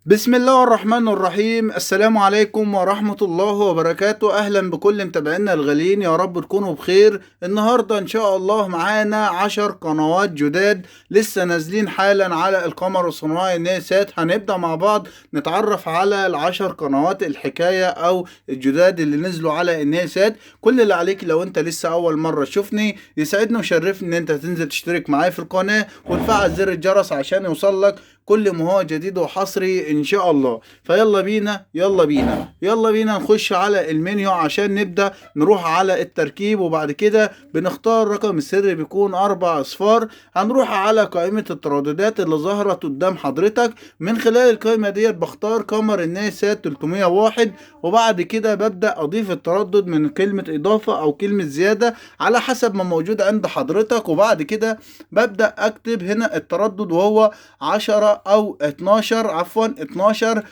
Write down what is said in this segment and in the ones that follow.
بسم الله الرحمن الرحيم. السلام عليكم ورحمة الله وبركاته. أهلا بكل متابعينا الغاليين، يا رب تكونوا بخير. النهاردة إن شاء الله معانا 10 قنوات جداد لسه نازلين حالا على القمر الصناعي نيسات. هنبدأ مع بعض نتعرف على ال10 قنوات الحكاية أو الجداد اللي نزلوا على النيسات. كل اللي عليك لو أنت لسه أول مرة تشوفني، يسعدني وشرفني إن أنت تنزل تشترك معايا في القناة وتفعل زر الجرس عشان يوصلك كل ما هو جديد وحصري ان شاء الله. فيلا بينا يلا بينا نخش على المنيو عشان نبدأ نروح على التركيب، وبعد كده بنختار رقم السر بيكون 4 اصفار. هنروح على قائمة الترددات اللي ظهرت قدام حضرتك. من خلال القائمة ديت بختار قمر الناسات 301، وبعد كده ببدأ اضيف التردد من كلمة اضافة او كلمة زيادة على حسب ما موجود عند حضرتك، وبعد كده ببدأ اكتب هنا التردد وهو 10 او 12، عفوا 12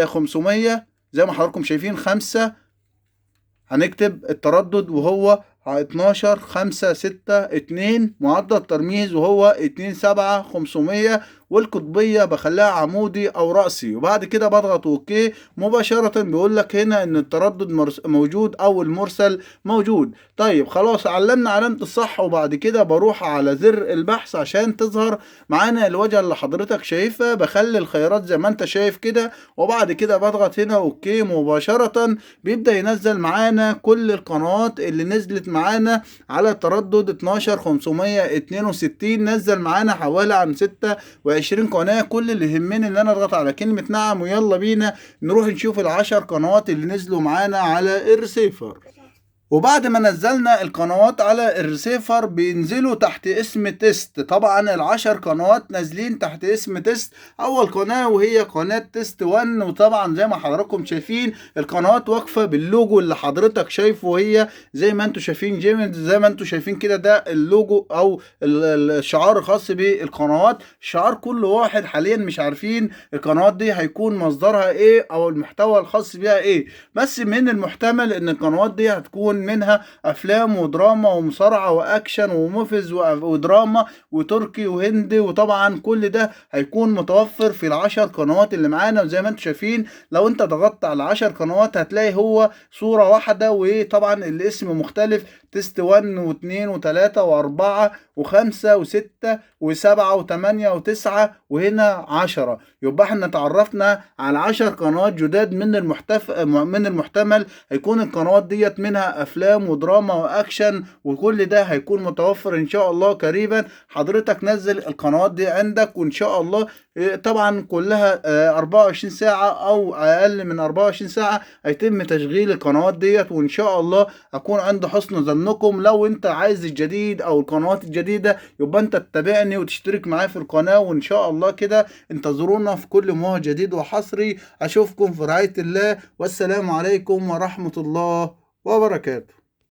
500 زي ما حضراتكم شايفين 5. هنكتب التردد وهو 12 5 6 2، معدل الترميز وهو 2 7 500، والقطبية بخليها عمودي او رأسي، وبعد كده بضغط اوكي. مباشرة بيقول لك هنا ان التردد موجود او المرسل موجود. طيب خلاص، علمنا علامة الصح، وبعد كده بروح على زر البحث عشان تظهر معانا الوجهة اللي حضرتك شايفها. بخلي الخيارات زي ما انت شايف كده، وبعد كده بضغط هنا اوكي. مباشرة بيبدأ ينزل معانا كل القنوات اللي نزلت معانا على تردد 12 562. نزل معانا حوالي عن 26 قناة. كل اللي يهمني ان انا اضغط على كلمة نعم، ويلا بينا نروح نشوف ال10 قنوات اللي نزلوا معانا على الريسيفر. وبعد ما نزلنا القنوات على الريسيفر بينزلوا تحت اسم تيست. طبعا ال10 قنوات نازلين تحت اسم تيست. اول قناة وهي قناة تيست 1، وطبعا زي ما حضراتكم شايفين القنوات واقفة باللوجو اللي حضرتك شايفه، وهي زي ما انتم شايفين جيمز، زي ما انتم شايفين كده، ده اللوجو او الشعار الخاص بالقنوات. الشعار كل واحد حاليا مش عارفين القنوات دي هيكون مصدرها ايه او المحتوى الخاص بيها ايه، بس من المحتمل ان القنوات دي هتكون منها افلام ودراما ومصارعه واكشن وموفيز ودراما وتركي وهندي، وطبعا كل ده هيكون متوفر في ال10 قنوات اللي معانا. وزي ما انتم شايفين لو انت ضغطت على 10 قنوات هتلاقي هو صوره واحده، وطبعا الاسم مختلف: تيست 1 و2 و3 و4 و5 و6 و7 و8 و9 وهنا 10. يبقى احنا تعرفنا على 10 قنوات جداد. من المحتمل هيكون القنوات ديت منها افلام ودراما واكشن، وكل ده هيكون متوفر ان شاء الله قريبا. حضرتك نزل القنوات دي عندك وان شاء الله طبعا كلها 24 ساعة او اقل من 24 ساعة هيتم تشغيل القنوات ديت، وان شاء الله اكون عند حسن ظنكم. لو انت عايز الجديد او القنوات الجديدة يبقى انت تتابعني وتشترك معايا في القناة، وان شاء الله كده انتظرونا في كل ما هو جديد وحصري. اشوفكم في رعاية الله، والسلام عليكم ورحمة الله وبركاته.